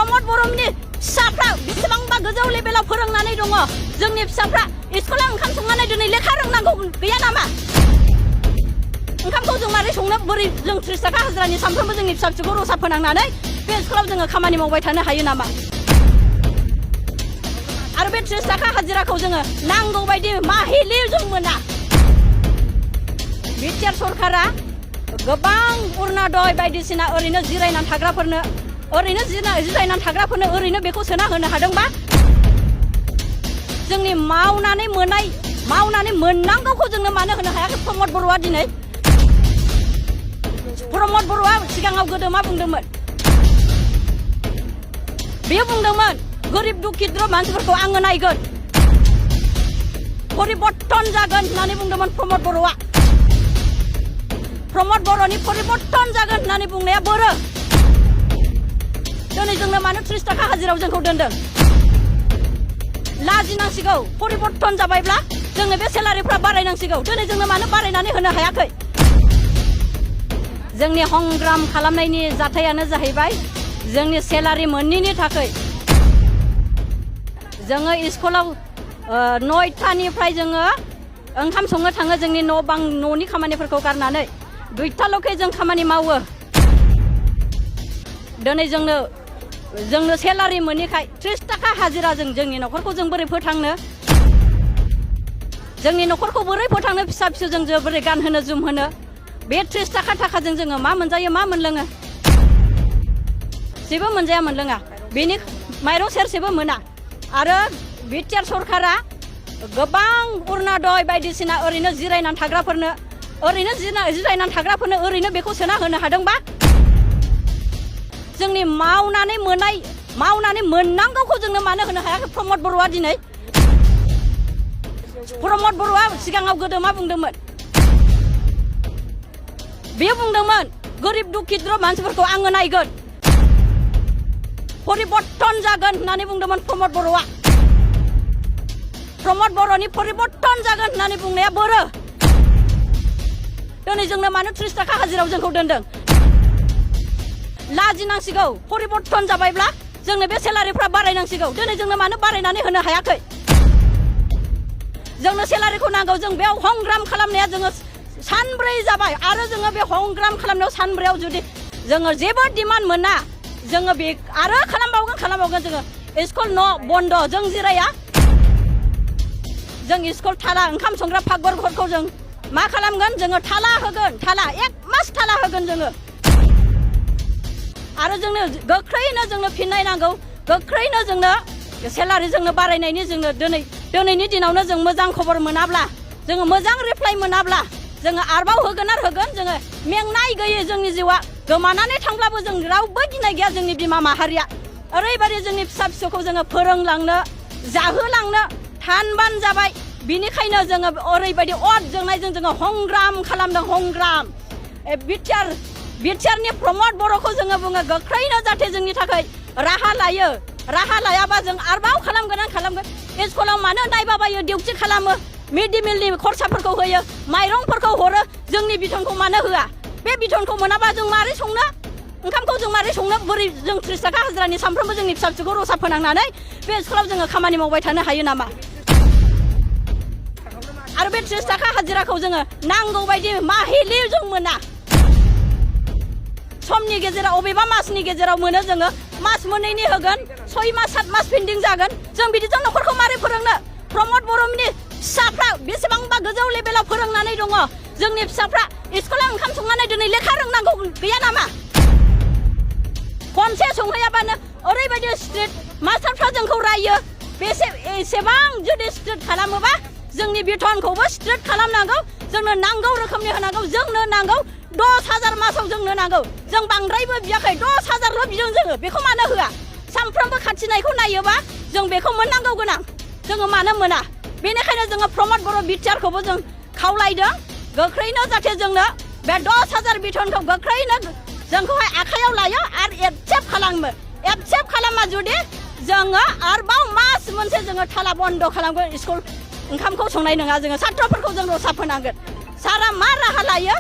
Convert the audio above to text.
प्रमद बर'नि फिसाफ्रा बेसेबांबा गोजौ लेभेलाव फोरोंनानै दङ जोंनि फिसाफ्रा स्कुलाव ओंखाम संनानै दिनै लेखा रोंनांगौ गैया नामा ओंखामखौ जों मारै संनो बोरै जों 30 थाखा हाजिरानि सानफ्रोमबो जोंनि फिसा फिसौखौ रसा फोनांनानै बे स्कुलाव जोङो खामानि मावबाय थानो हायो नामा आरो बे 30 थाखा हाजिराखौ जोङो नांगौ बायदि माहिलि जों मोना बिटिआर सरकारा गोबां अरुणोदय बायदिसिना ओरैनो जिरायनानै थाग्राफोरनो ओरैनो बेखौ सोना होनो हादोंबा जोंनि मावनानै मोननांगौखौ जोंनो मानो होनो हायाखै प्रमद बर'आ दिनै प्रमद बर'आ सिगाङाव गोदो मा बुंदोंमोन बेयो बुंदोंमोन गोरिब दुखिद्र मानसिफोरखौ आङो नायगोन परिबर्तन जागोन होननानै बुंदोंमोन प्रमद बर'आ प्रमद बर'नि परिबर्तन जागोन होननानै बुंनाया बोरो दिनै जोंनो मानो 30 थाखा हाजिरायाव जोंखौ दोनदों लाजिनांसिगौ परिबर्तन जाबायब्ला जोङो बे सेलारिफ्रा बारायनांसिगौ दिनै जोंनो मानो बारायनानै होनो हायाखै जोंनि संग्राम खालामनायनि जाथायानो जाहैबाय जोंनि सेलारि मोनैनि थाखाय जोङो स्कुलाव 9टानिफ्राय जोङो ओंखाम संनो थाङो जोंनि न' बां न'नि खामानिफोरखौ गारनानै 2टाल'खै जों खामानि मावो दिनै जोंनो सेलारि मोनैखाय 30 थाखा हाजिराजों जोंनि न'खरखौ जों बोरै फोथांनो जोंनि न'खरखौ बोरै फोथांनो फिसा फिसौजों जों बोरै गानहोनो जोमहोनो बे 30 थाखाजों जोङो मा मोनजायो मा मोनलोङो जेबो मोनजाया मोनलोङा बेनि माइरं सेरसेबो मोना आरो बिटिआर सरकारा गोबां अरुणोदय बायदिसिना ओरैनो जिरायनानै थाग्राफोरनो ओरैनो बेखौ सोना होनो हादोंबा जोंनि मावनानै मोननांगौखौ जोंनो मानो होनो हायाखै प्रमद बर'आ दिनै प्रमद बर'आ सिगाङाव गोदो मा बुंदोंमोन बेयो बुंदोंमोन गोरिब दुखिद्र मानसिफोरखौ आङो नायगोन परिबर्तन जागोन होननानै बुंदोंमोन प्रमद बर'आ प्रमद बर'नि परिबर्तन जागोन होननानै बुंनाया बोरो दिनै जोंनो मानो 30 थाखा हाजिरायाव जोंखौ दोनदों लाजिनांसिगौ परिबर्तन जाबायब्ला जोंनो बे सेलारिफ्रा बारायनांसिगौ दिनै जोंनो मानो बारायनानै होनो हायाखै जोंनो सेलारिखौ नांगौ जों बेयाव संग्राम खालामनाया जोङो सानब्रै जाबाय आरो जोङो बे संग्राम खालामनायाव सानब्रैयाव जुदि जोङो जेबो डिमान्ड मोना जोङो बे आरो खालामबावगोन जोङो स्कुल न' बन्द जों जिराया जों स्कुल थाला ओंखाम संग्रा फागफोरखौ जों मा खालामगोन जोङो थाला होगोन 1 मास थाला होगोन जोङो आरो जोंनो गोख्रैनो जोंनो फिननाय नांगौ गोख्रैनो जोंनो सेलारि जोंनो बारायनायनि जोंनो दिनैनि दिनावनो जों मोजां खबर मोनाब्ला जोङो मोजां रिप्लाइ मोनाब्ला जोङो आरोबाव होगोन जोङो मेंनाय गैयै जोंनि जिउआ गोमानानै थांब्लाबो जों रावबो गिनाय गैया जोंनि बिमा माहारिया ओरैबायदि जोंनि फिसा फिसौखौ जोङो फोरोंलांनो जाहोलांनो थानबान जाबाय बिनिखायनो जोङो ओरैबायदि अर जोंनायजों जोङो संग्राम खालामदों संग्राम बिटिआरनि प्रमद बर'खौ जोङो बुङो गोख्रैनो जाहाथे जोंनि थाखाय राहा लायाबा जों आरोबाव खालामगोन स्कुलाव मानो नायबाबायो डिउटि खालामो मिड डे मिलनि खरसाफोरखौ होयो माइरंफोरखौ हरो जोंनि बिथनखौ मानो होआ बे बिथनखौ मोनाबा जों मारै संनो ओंखामखौ जों मारै संनो बोरै जों 30 थाखा हाजिरानि सानफ्रोमबो जोंनि फिसा फिसौखौ रसा फोनांनानै बे स्कुलाव जोङो खामानि मावबाय थानो हायो नामा आरो बे 30 थाखा हाजिराखौ जोङो नांगौ बायदि माहिलि जों मोना समनि गेजेराव अबेबा मासनि गेजेराव मोनो जोङो मास मोननैनि होगोन 6 मास 7 मास पेन्डिं जागोन जों बिदिजों न'खरखौ मारै फोरोंनो प्रमद बर'नि फिसाफ्रा बेसेबांबा गोजौ लेभेलाव फोरोंनानै दङ जोंनि फिसाफ्रा स्कुलाव ओंखाम संनानै दिनै लेखा रोंनांगौ गैया नामा खनसे संहैयाबानो ओरैबायदि स्ट्रिक्ट मास्टारफ्रा जोंखौ रायो एसेबां जुदि स्ट्रिक्ट खालामोबा जोंनि बिथनखौबो स्ट्रिक्ट खालामनांगौ जोंनो नांगौ रोखोमनि होनांगौ जोंनो नांगौ 10,000 मासाव जोंनो नांगौ जों बांद्रायबो बियाखै 10,000ल' बिदों जोङो बेखौ मानो होआ सानफ्रोमबो खाथिनायखौ नायोबा जों बेखौ मोननांगौ गोनां जोङो मानो मोना बेनिखायनो जोङो प्रमद बर' बिटिआरखौबो जों खावलायदों गोख्रैनो जाहाथे जोंनो बे 10,000 बिथनखौ गोख्रैनो जोंखौहाय आखायाव लायो आरो एक्सेप्ट खालामा जुदि जोङो आरोबाव मास मोनसे जोङो थाला बन्द खालामगोन स्कुल ओंखामखौ संनाय नङा जोङो सात्रफोरखौ जों रसा फोनांगोन सारा मा राहा लायो